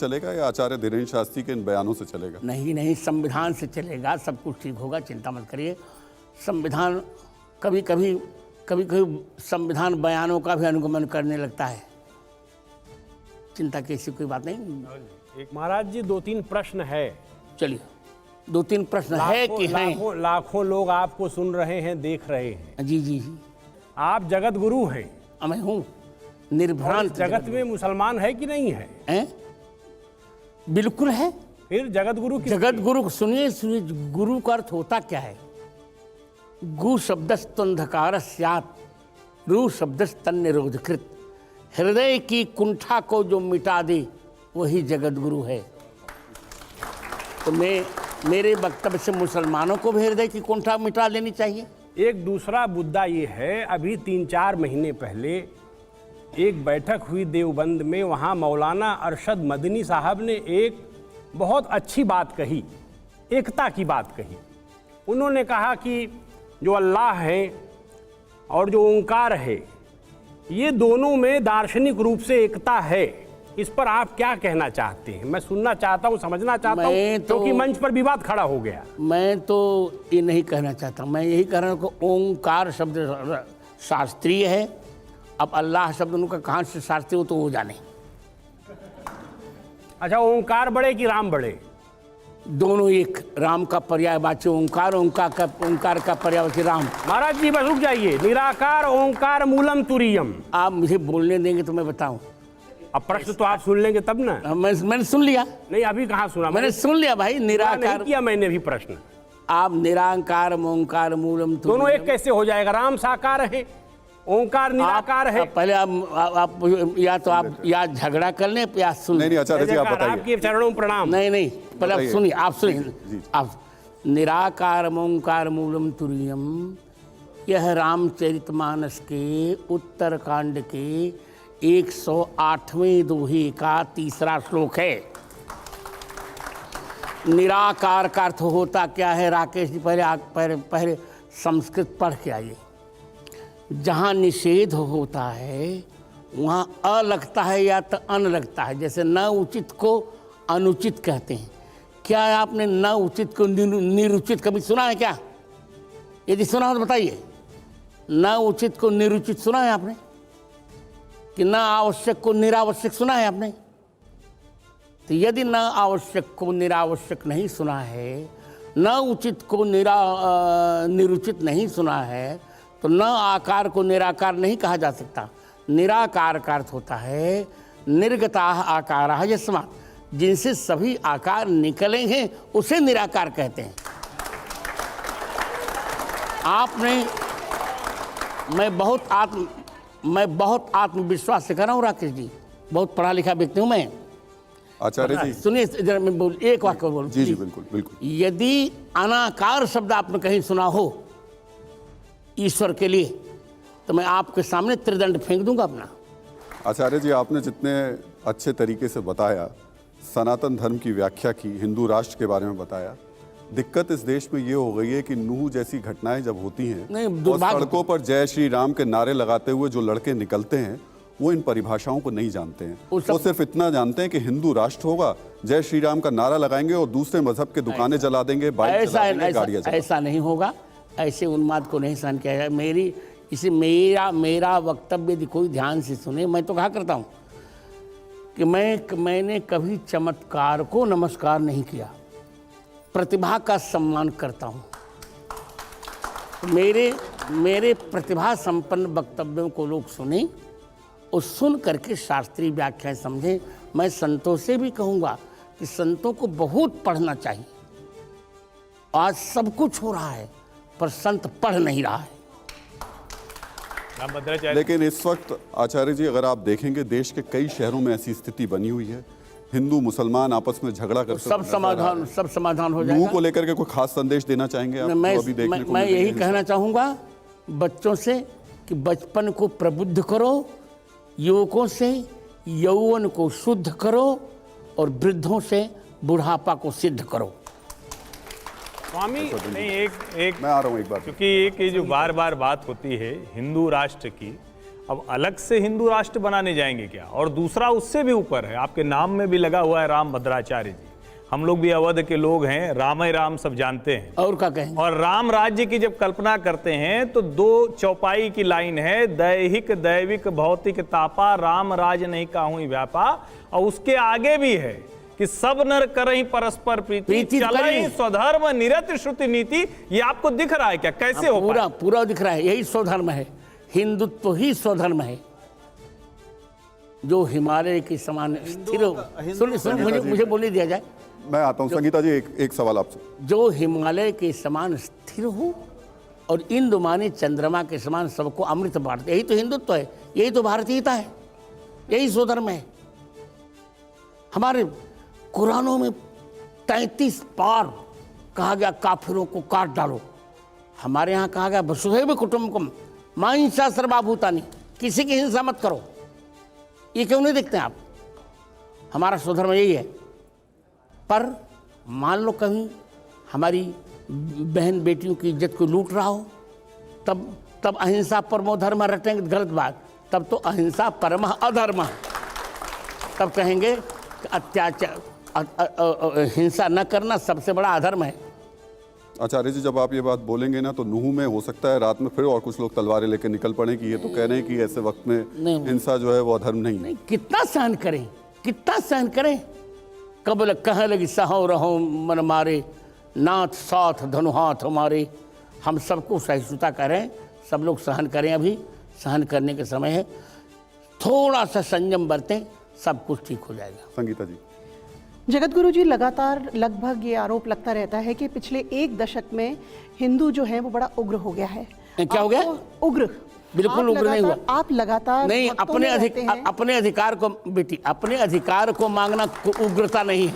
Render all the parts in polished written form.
चलेगा या आचार्य धीरेन्द्र शास्त्री के इन बयानों से चलेगा? नहीं नहीं, संविधान से चलेगा, सब कुछ ठीक होगा, चिंता मत करिए। संविधान कभी कभी संविधान बयानों का भी अनुगमन करने लगता है, चिंता की ऐसी कोई बात नहीं। एक महाराज जी 2-3 प्रश्न है। चलिए, 2-3 प्रश्न है कि हैं? लाखों लोग आपको सुन रहे हैं, देख रहे हैं। जी जी जी, आप जगत गुरु हैं। मैं हूँ निर्भ्रांत। जगत में मुसलमान है कि नहीं है? बिल्कुल है। फिर जगत गुरु जगत गुरु, सुनिए सुनिए, गुरु का अर्थ होता क्या है? गु शब्दस्तंधकार स्यात्, रु शब्दस्तन निरोधकृत। हृदय की कुंठा को जो मिटा दे वही जगत गुरु है। तो मेरे वक्तव्य से मुसलमानों को भी हृदय की कुंठा मिटा लेनी चाहिए। एक दूसरा मुद्दा ये है, अभी 3-4 महीने पहले एक बैठक हुई देवबंद में, वहाँ मौलाना अरशद मदनी साहब ने एक बहुत अच्छी बात कही, एकता की बात कही। उन्होंने कहा कि जो अल्लाह है और जो ओंकार है, ये दोनों में दार्शनिक रूप से एकता है। इस पर आप क्या कहना चाहते हैं? मैं सुनना चाहता हूँ, समझना चाहता हूँ, क्योंकि मंच पर विवाद खड़ा हो गया। मैं तो ये नहीं कहना चाहता, मैं यही कह रहा हूँ कि ओंकार शब्द शास्त्रीय है। अब अल्लाह शब्द उनका कहाँ से शास्त्रीय हो तो वो जाने। अच्छा, ओंकार बड़े कि राम बड़े? दोनों एक। राम का पर्यायवाची ओंकार, ओंकार का पर्यायवाची राम। महाराज जी बस रुक जाइए। निराकार ओंकार मूलम तुरीयम। आप मुझे बोलने देंगे तो मैं बताऊं। अब प्रश्न तो आप सुन लेंगे तब ना। मैंने सुन लिया। नहीं, अभी कहाँ सुना? मैंने सुन लिया भाई। निराकार नहीं किया मैंने भी प्रश्न। आप निराकार ओंकार मूलम तुरीयम, दोनों एक कैसे हो जाएगा? राम साकार है, ओंकार निराकार है। पहले आप या झगड़ा कर लें या सुन। नहीं आचार्य जी आप बताइए। आपके चरणों में प्रणाम। नहीं, पहले आप सुनिए, आप निराकार ओंकार मूलम तुरीयम, यह रामचरितमानस के उत्तरकांड के 108वें दोहे का 3रा श्लोक है। निराकार का अर्थ होता क्या है? राकेश जी पहले संस्कृत पढ़ के आइए। जहाँ निषेध होता है वहाँ अ लगता है या तो अन लगता है। जैसे न उचित को अनुचित कहते हैं। क्या आपने न उचित को निरुचित कभी सुना है क्या? यदि सुना हो तो बताइए। न उचित को निरुचित सुना है आपने? कि न आवश्यक को निरावश्यक सुना है आपने? तो यदि न आवश्यक को निरावश्यक नहीं सुना है, न उचित को निरुचित नहीं सुना है, तो न आकार को निराकार नहीं कहा जा सकता। निराकार का अर्थ होता है निर्गताः आकाराः यस्मात्, जिनसे सभी आकार निकले हैं उसे निराकार कहते हैं। आपने मैं बहुत आत्मविश्वास से कर रहा हूँ राकेश जी, बहुत पढ़ा लिखा व्यक्ति हूँ मैं। आचार्य जी सुनिए जरा, मैं बोल एक वाक्य बोल। जी बिल्कुल बिल्कुल। यदि अनाकार शब्द आपने कहीं सुना हो ईश्वर के लिए, तो मैं आपके सामने त्रिदंड फेंक दूंगा अपना। आचार्य जी आपने जितने अच्छे तरीके से बताया, सनातन धर्म की व्याख्या की, हिंदू राष्ट्र के बारे में बताया, दिक्कत इस देश में ये हो गई है कि नूह जैसी घटनाएं जब होती हैं और सड़कों पर जय श्री राम के नारे लगाते हुए जो लड़के निकलते हैं वो इन परिभाषाओं को नहीं जानते हैं। वो सिर्फ इतना जानते हैं कि हिंदू राष्ट्र होगा, जय श्री राम का नारा लगाएंगे और दूसरे मजहब के दुकानें जला देंगे, बाइक जला देंगे, गाड़ियां जला देंगे। ऐसा नहीं होगा, ऐसे उन्माद को नहीं सहन किया जाए। मेरा वक्तव्य यदि कोई ध्यान से सुने, मैं तो कहा करता हूँ कि मैंने कभी चमत्कार को नमस्कार नहीं किया, प्रतिभा का सम्मान करता हूँ। मेरे प्रतिभा संपन्न वक्तव्यों को लोग सुने और सुन करके शास्त्रीय व्याख्याएं समझें। मैं संतों से भी कहूँगा कि संतों को बहुत पढ़ना चाहिए। आज सब कुछ हो रहा है पर संत पढ़ नहीं रहा है। लेकिन इस वक्त आचार्य जी अगर आप देखेंगे देश के कई शहरों में ऐसी स्थिति बनी हुई है, हिंदू मुसलमान आपस में झगड़ा करते सब समाधान हो जाएगा। नूह को लेकर के कोई खास संदेश देना चाहेंगे आप? मैं यही कहना चाहूँगा बच्चों से कि बचपन को प्रबुद्ध करो, युवकों से यौवन को शुद्ध करो और वृद्धों से बुढ़ापा को सिद्ध करो। स्वामी नहीं, एक मैं आ रहा हूँ एक बार, क्योंकि एक जो बार बार बात होती है हिंदू राष्ट्र की, अब अलग से हिंदू राष्ट्र बनाने जाएंगे क्या? और दूसरा उससे भी ऊपर है, आपके नाम में भी लगा हुआ है राम भद्राचार्य जी। हम लोग भी अवध के लोग हैं, राम ही राम सब जानते हैं। और क्या कहेंगे? और राम राज्य की जब कल्पना करते हैं तो 2 चौपाई की लाइन है, दैहिक दैविक भौतिक तापा राम राज नहीं काहू व्यापा। और उसके आगे भी है कि सब नर करहि परस्पर प्रीति चलहि स्वधर्म निरत श्रुति नीति। ये आपको दिख रहा है क्या? कैसे हो पूरा पूरा दिख रहा है। यही स्वधर्म है, हिंदुत्व ही स्वधर्म है, जो हिमालय के समान स्थिर हो। सुनिए, मुझे बोलने दिया जाए। मैं आता हूँ संगीता जी, एक सवाल आपसे। जो हिमालय के समान स्थिर हो और इंदुमानी चंद्रमा के समान सबको अमृत बांटते, यही तो हिंदुत्व है, यही तो भारतीयता है, यही स्वधर्म है। हमारे कुरानों में 33 बार कहा गया काफिरों को काट डालो। हमारे यहाँ कहा गया वसुधैव कुटुम्बकम मा हिंसा सर्वभूतानि, किसी की हिंसा मत करो। ये क्यों नहीं देखते आप? हमारा स्वधर्म यही है। पर मान लो कहीं हमारी बहन बेटियों की इज्जत को लूट रहा हो, तब अहिंसा परमो धर्म रटेंगे, गलत बात। तब तो अहिंसा परम अधर्म, तब कहेंगे कि अत्याचार हिंसा न करना सबसे बड़ा अधर्म है। आचार्य जी, जब आप ये बात बोलेंगे ना तो नूह में हो सकता है रात में फिर और कुछ लोग तलवारें लेकर निकल पड़े कि ये तो कह रहे हैं कि ऐसे वक्त में हिंसा जो है वो अधर्म नहीं है। कितना सहन करें, कितना सहन करें? कबल कह लगी सहो रहो मन मारे, नाथ साथ धनु हाथ हमारे। हम सबको सहिष्णुता करें, सब लोग सहन करें। अभी सहन करने के समय है, थोड़ा सा संयम बरतें, सब कुछ ठीक हो जाएगा। संगीता जी। जगतगुरु जी, लगातार लगभग ये आरोप लगता रहता है कि पिछले 1 दशक में हिंदू जो है वो बड़ा उग्र हो गया है। क्या हो गया? उग्र। बिल्कुल उग्र नहीं हुआ। आप लगातार नहीं, अपने अधिकार को बेटी, अपने अधिकार को मांगना उग्रता नहीं है।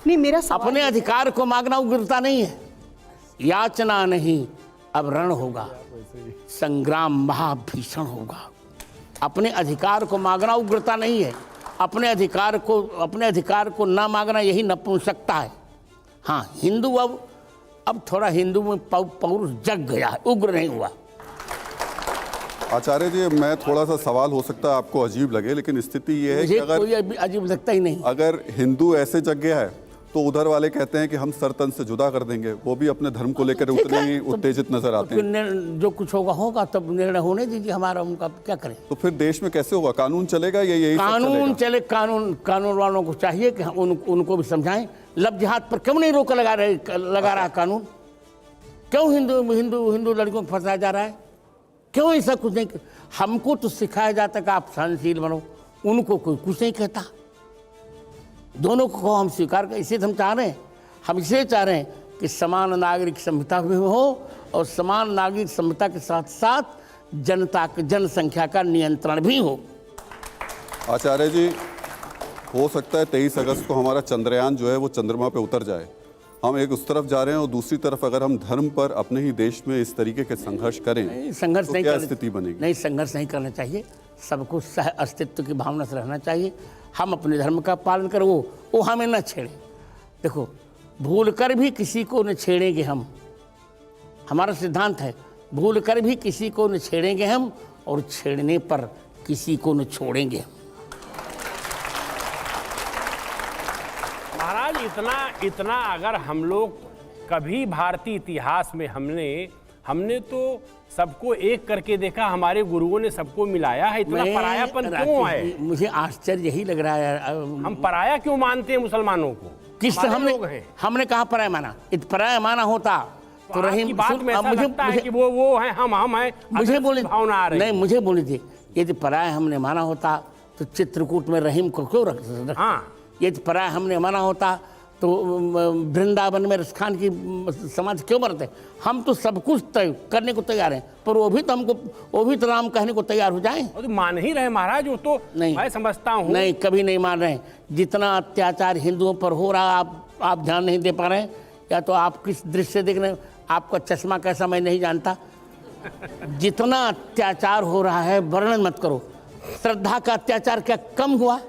नहीं, मेरा सवाल अपने अधिकार को मांगना उग्रता नहीं है। याचना नहीं, अब रण होगा, संग्राम महाभीषण होगा। अपने अधिकार को मांगना उग्रता नहीं है। अपने अधिकार को ना मांगना यही नपुंसकता है। हाँ, हिंदू अब थोड़ा हिंदू में पौरुष जग गया है, उग्र नहीं हुआ। आचार्य जी, मैं थोड़ा सा सवाल हो सकता है आपको अजीब लगे, लेकिन स्थिति ये है कि अगर कोई अजीब लगता ही नहीं। अगर हिंदू ऐसे जग गया है तो उधर वाले कहते हैं कि हम सर तन से जुदा कर देंगे। वो भी अपने धर्म को लेकर उतने ही उत्तेजित नजर आते हैं। जो कुछ होगा तब निर्णय होने दीजिए हमारा, उनका क्या करें। तो फिर देश में कैसे होगा? कानून चलेगा या यही कानून चले? कानून वालों को चाहिए कि उनको भी समझाएं। लव जिहाद पर क्यों नहीं रोक लगा रहा कानून? क्यों हिंदू लड़कियों को फंसाया जा रहा है? क्यों ऐसा कुछ नहीं? हमको तो सिखाया जाता है कि आप सहनशील बनो, उनको कोई कुछ नहीं कहता। दोनों को हम स्वीकार कर, इसे हम चाह रहे हैं। हम इसे चाह रहे हैं कि समान नागरिक संहिता भी हो और समान नागरिक संहिता के साथ साथ जनसंख्या का नियंत्रण भी हो। आचार्य जी, हो सकता है 23 अगस्त को हमारा चंद्रयान जो है वो चंद्रमा पे उतर जाए। हम एक उस तरफ जा रहे हैं और दूसरी तरफ अगर हम धर्म पर अपने ही देश में इस तरीके के संघर्ष करें, संघर्ष तो नहीं क्या स्थिति बनेगी? नहीं, संघर्ष नहीं करना चाहिए। सबको सह अस्तित्व की भावना से रहना चाहिए। हम अपने धर्म का पालन करें, वो हमें न छेड़े। देखो, भूल कर भी किसी को न छेड़ेंगे हम। हमारा सिद्धांत है, भूल कर भी किसी को न छेड़ेंगे हम, और छेड़ने पर किसी को न छोड़ेंगे हम। महाराज, इतना अगर हम लोग कभी भारतीय इतिहास में हमने तो सबको एक करके देखा, हमारे गुरुओं ने सबको मिलाया है, इतना परायापन क्यों है? मुझे आश्चर्य यही लग रहा है। हम पराया क्यों मानते हैं मुसलमानों को? किस हमने कहा पराया माना? पराया माना होता तो रहीम बात में ऐसा लगता है कि वो है, हम हैं। मुझे बोले भावना आ रही नहीं, मुझे बोली थी, यदि पराया हमने माना होता तो चित्रकूट में रहीम को क्यों रख? हाँ, यदि पराया हमने माना होता तो वृंदावन में रसखान की समाज क्यों मरते? हम तो सब कुछ तय करने को तैयार हैं, पर वो भी तो राम कहने को तैयार हो जाएं। तो मान ही रहे महाराज, वो तो नहीं, मैं समझता हूँ। नहीं, कभी नहीं मान रहे। जितना अत्याचार हिंदुओं पर हो रहा, आप ध्यान नहीं दे पा रहे हैं, या तो आप किस दृष्टि से देख रहे हैं, आपका चश्मा कैसा मैं नहीं जानता। जितना अत्याचार हो रहा है वर्णन मत करो। श्रद्धा का अत्याचार क्या कम हुआ?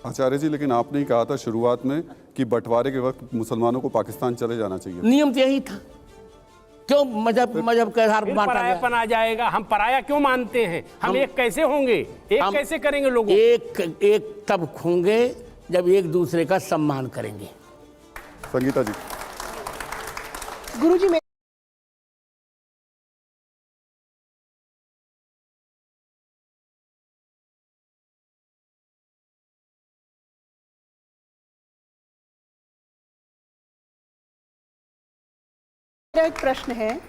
आचार्य जी, लेकिन आपने ही कहा था शुरुआत में कि बंटवारे के वक्त मुसलमानों को पाकिस्तान चले जाना चाहिए। नियम तो यही था। क्यों मजहब के आधार पर फिर बांटा गया? परायापन आ जाएगा। हम पराया क्यों मानते हैं? हम एक कैसे होंगे? एक हम कैसे करेंगे लोगों? एक तब होंगे जब एक दूसरे का सम्मान करेंगे। संगीता जी, गुरुजी मैं मेरा एक प्रश्न है।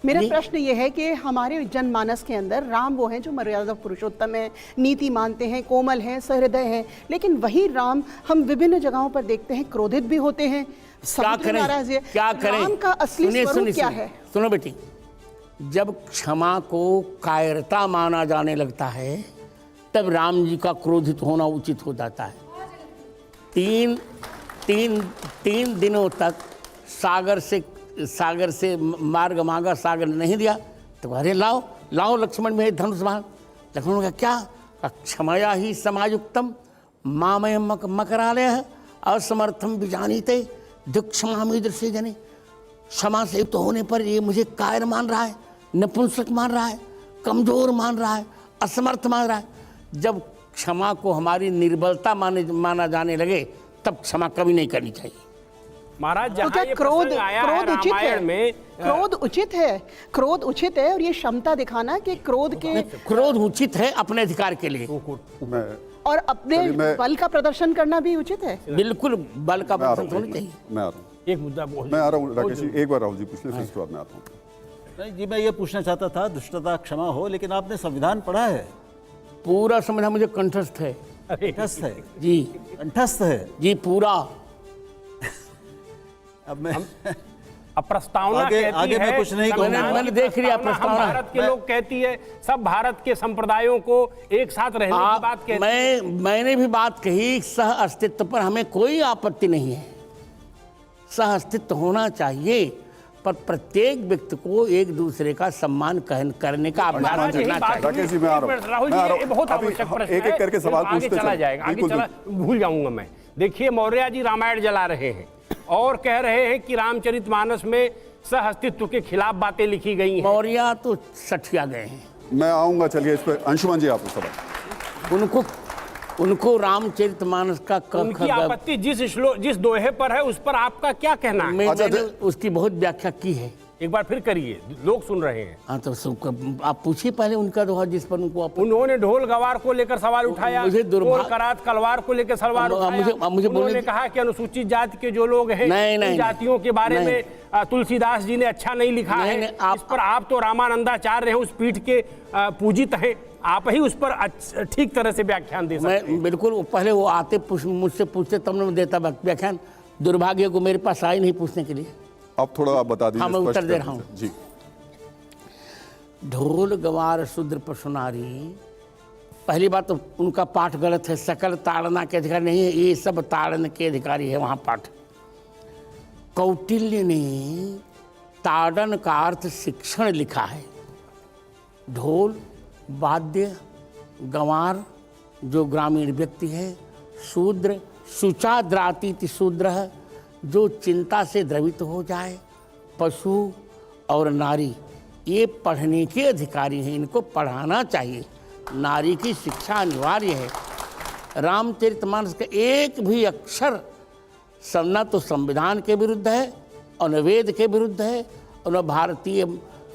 मेरा जी। प्रश्न ये है कि हमारे जनमानस के अंदर राम वो हैं जो मर्यादा पुरुषोत्तम है, नीति मानते हैं, कोमल हैं, सहृदय हैं, लेकिन वही राम हम विभिन्न जगहों पर देखते हैं क्रोधित भी होते हैं, क्या समुद्र करें? नाराज है। क्या करें? राम का असली सुनिए, स्वरूप सुनिए, क्या सुनिए। है? सुनो बेटी, जब क्षमा को कायरता माना जाने लगता है तब राम जी का क्रोधित होना उचित हो जाता है। तीन दिनों तक सागर से मार्ग मांगा, सागर ने नहीं दिया, तो अरे लाओ लक्ष्मण में धनुष बाण। लक्ष्मण का क्या? क्षमया ही समायुक्तम मामय मकरालय असमर्थम विजानीते दुक्षमामीदृशे जने। क्षमा से युक्त होने पर ये मुझे कायर मान रहा है, नपुंसक मान रहा है, कमजोर मान रहा है, असमर्थ मान रहा है। जब क्षमा को हमारी निर्बलता माना जाने लगे तब क्षमा कभी नहीं करनी चाहिए। महाराज, तो जहाँ क्या ये क्रोध प्रसंग आया है उचित है? रामायण में, क्रोध उचित है और ये क्षमता दिखाना कि क्रोध उचित है अपने अधिकार के लिए, मैं और अपने चलिए, मैं- बल का प्रदर्शन करना भी उचित है। बिल्कुल बल का मैं आ रहा प्रदर्शन होना चाहिए। हूँ, मैं आ रहा हूँ, एक मुद्दा बोल मैं आ रहा हूँ। राकेश जी, एक बार राहुल जी पूछ लें, फिर उसके बाद मैं आता हूँ। नहीं जी, मैं ये पूछना चाहता था, दुष्टता क्षमा हो, लेकिन आपने संविधान पढ़ा है? पूरा समझना मुझे कंठस्थ है कंठस्थ है? जी, कंठस्थ है। जी पूरा। अब मैं अब प्रस्तावना आगे- कहती आगे मैं है, कुछ नहीं संविधान कहूंगा। मैंने की देख लिया हम प्रस्तावना। भारत के लोग कहती है, सब भारत के संप्रदायों को एक साथ रहने की बात कहती है। मैंने भी बात कही, सह अस्तित्व पर हमें कोई आपत्ति नहीं है, सह अस्तित्व होना चाहिए, पर प्रत्येक व्यक्ति को एक दूसरे का सम्मान करने का अभ्यास महाराज, यही करना बात चाहिए। राकेश जी, मैं आ रहा हूं। राहुल जी, मैं आ रहा ये हूं। बहुत अभी आवश्यक प्रश्न एक-एक है। करके सवाल आगे पूछते चला चलें। जाएगा, आगे बिल्कुल, चला, भूल जाऊंगा मैं। देखिए, मौर्य जी रामायण जला रहे हैं और कह रहे हैं कि रामचरितमानस में सह अस्तित्व के खिलाफ बातें लिखी गई हैं। मौर्य तो सठिया गए हैं, मैं आऊंगा, चलिए इस पर अंशुमन जी आप सवाल। उनको रामचरितमानस का उनकी आपत्ति जिस दोहे पर है उस पर आपका क्या कहना है? अच्छा, मैंने उसकी बहुत व्याख्या की है। एक बार फिर करिए, लोग सुन रहे हैं। हाँ तो आप पूछिए पहले उनका दोहा जिस पर उनको उन्होंने ढोल गवार को लेकर सवाल उठाया, मुझे ढोल करात कलवार को लेकर सवाल उठाया। मुझे उन्होंने कहा कि अनुसूचित जाति के जो लोग हैं, नहीं, उन जातियों के बारे नहीं। में तुलसीदास जी ने अच्छा नहीं लिखा नहीं, है। नहीं, इस पर आप तो रामानंदाचार्य हैं, उस पीठ के पूजित हैं, आप ही उस पर ठीक तरह से व्याख्यान दे सकते हैं। मैं बिल्कुल, पहले वो आते मुझसे पूछते तब मैं देता व्याख्यान। दुर्भाग्य को मेरे पास आए नहीं पूछने के लिए। अब थोड़ा आप बता दीजिए। हाँ, मैं स्पष्ट उत्तर दे करके रहा हूँ। जी। ढोल गवार शूद्र पशुनारी, पहली बात तो उनका पाठ गलत है। सकल ताड़ना के अधिकारी नहीं है, ये सब ताड़न के अधिकारी है वहाँ पाठ। कौटिल्य ने ताड़न का अर्थ शिक्षण लिखा है। ढोल वाद्य गंवार जो ग्रामीण व्यक्ति है, शूद्र शुचाद्रातीति शूद्र जो चिंता से द्रवित हो जाए, पशु और नारी ये पढ़ने के अधिकारी हैं, इनको पढ़ाना चाहिए। नारी की शिक्षा अनिवार्य है। रामचरितमानस का एक भी अक्षर न तो संविधान के विरुद्ध है और न वेद के विरुद्ध है और न भारतीय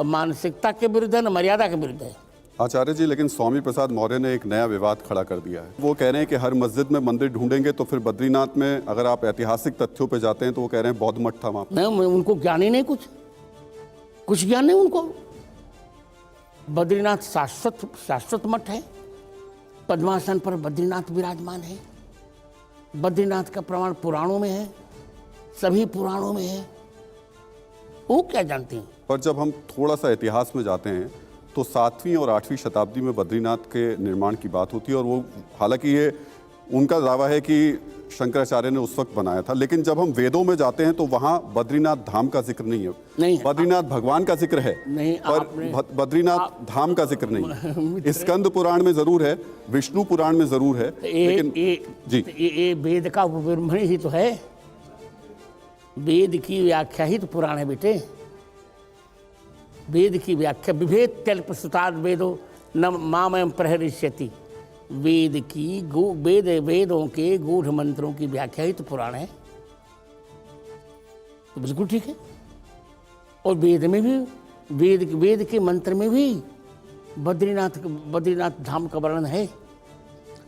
मानसिकता के विरुद्ध है, न मर्यादा के विरुद्ध है। आचार्य जी, लेकिन स्वामी प्रसाद मौर्य ने एक नया विवाद खड़ा कर दिया है। वो कह रहे हैं कि हर मस्जिद में मंदिर ढूंढेंगे तो फिर बद्रीनाथ में अगर आप ऐतिहासिक तथ्यों पे जाते हैं तो वो कह रहे हैं बौद्ध मठ था वहाँ। नहीं, उनको ज्ञान ही नहीं, कुछ ज्ञान नहीं उनको। बद्रीनाथ शाश्वत मठ है, पद्मासन पर बद्रीनाथ विराजमान है। बद्रीनाथ का प्रमाण पुराणों में है, सभी पुराणों में है। वो क्या जानते हैं? पर जब हम थोड़ा सा इतिहास में जाते हैं तो 7वीं और 8वीं शताब्दी में बद्रीनाथ के निर्माण की बात होती है, और वो हालांकि ये उनका दावा है कि शंकराचार्य ने उस वक्त बनाया था, लेकिन जब हम वेदों में जाते हैं तो वहाँ बद्रीनाथ धाम का जिक्र नहीं है। बद्रीनाथ भगवान का जिक्र है, नहीं, पर बद्रीनाथ धाम का जिक्र नहीं है। स्कंद पुराण में जरूर है, विष्णु पुराण में जरूर है, लेकिन जी ये वेद का उपब्रह्मण ही तो है। वेद की व्याख्या ही तो पुराण है बेटे। वेद की व्याख्या विभेद कल्प सुताद वेदो न मामयम प्रहरिष्यति। वेद की वेदों के गूढ़ मंत्रों की व्याख्या ही तो पुराण है, तो बिल्कुल ठीक है। और वेद में भी वेद के मंत्र में भी बद्रीनाथ धाम का वर्णन है।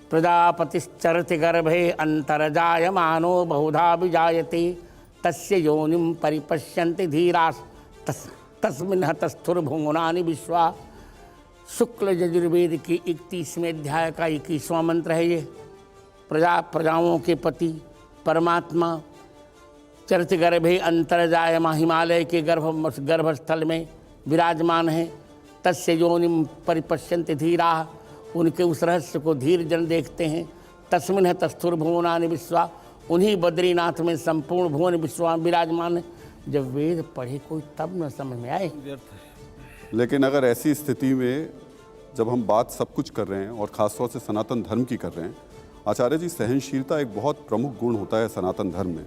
प्रजापतिश्चरति गर्भे अंतर्जायमानो बहुधा विजायते तस्य योनिम परिपश्यन्ति धीरास तस्मिन् हतस्थुर्भुवनानि विश्वा। शुक्ल यजुर्वेद के 31वें अध्याय का 21वां मंत्र है ये। प्रजाओं के पति परमात्मा चरत गर्भे अंतर्जायमा हिमालय के गर्भस्थल में विराजमान है। तस्य योनिम परिपश्यन्ति धीरा, उनके उस रहस्य को धीर जन देखते हैं। तस्मिन् हतस्थुर भुवनानि विश्वा, उन्हीं बद्रीनाथ में संपूर्ण भुवन विश्वा विराजमान है। जब वेद पढ़े कोई तब न समझ में आए। लेकिन अगर ऐसी स्थिति में जब हम बात सब कुछ कर रहे हैं और ख़ासतौर से सनातन धर्म की कर रहे हैं, आचार्य जी सहनशीलता एक बहुत प्रमुख गुण होता है सनातन धर्म में।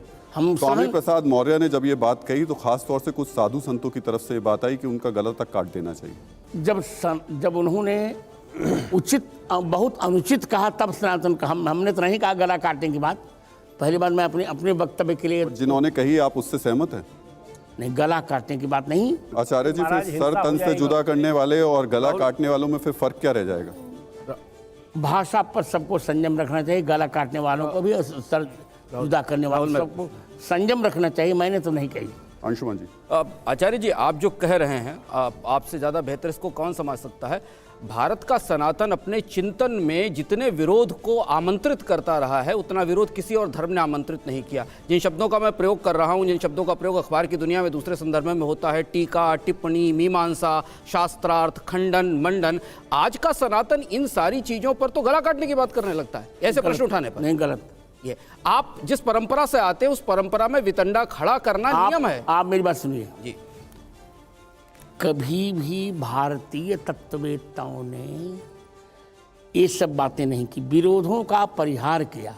स्वामी प्रसाद मौर्य ने जब ये बात कही तो खास तौर से कुछ साधु संतों की तरफ से ये बात आई कि उनका गला तक काट देना चाहिए। जब उन्होंने उचित बहुत अनुचित कहा तब सनातन का हमने तो नहीं कहा गला काटने की बात। पहली बार मैं अपने वक्तव्य के लिए जिन्होंने कही आप उससे सहमत हैं? नहीं, गला काटने की बात नहीं। आचार्य जी फिर सर तन से जुदा करने वाले और गला काटने वालों में फिर फर्क क्या रह जाएगा? भाषा पर सबको संयम रखना चाहिए। गला काटने वालों को भी सर जुदा करने वालों सबको संयम रखना चाहिए। मैंने तो नहीं कही। अंशुमन जी। आचार्य जी, आप जो कह रहे हैं आपसे ज़्यादा बेहतर इसको कौन समझ सकता है। भारत का सनातन अपने चिंतन में जितने विरोध को आमंत्रित करता रहा है उतना विरोध किसी और धर्म ने आमंत्रित नहीं किया। जिन शब्दों का मैं प्रयोग कर रहा हूँ, जिन शब्दों का प्रयोग अखबार की दुनिया में दूसरे संदर्भ में होता है, टीका, टिप्पणी, मीमांसा, शास्त्रार्थ, खंडन, मंडन, आज का सनातन इन सारी चीज़ों पर तो गला काटने की बात करने लगता है ऐसे प्रश्न उठाने पर। नहीं, गलत। ये आप जिस परंपरा से आते हैं उस परंपरा में वितंडा खड़ा करना नियम है। आप मेरी बात सुनिए जी। कभी भी भारतीय तत्ववेत्ताओं ने ये सब बातें नहीं की, विरोधों का परिहार किया।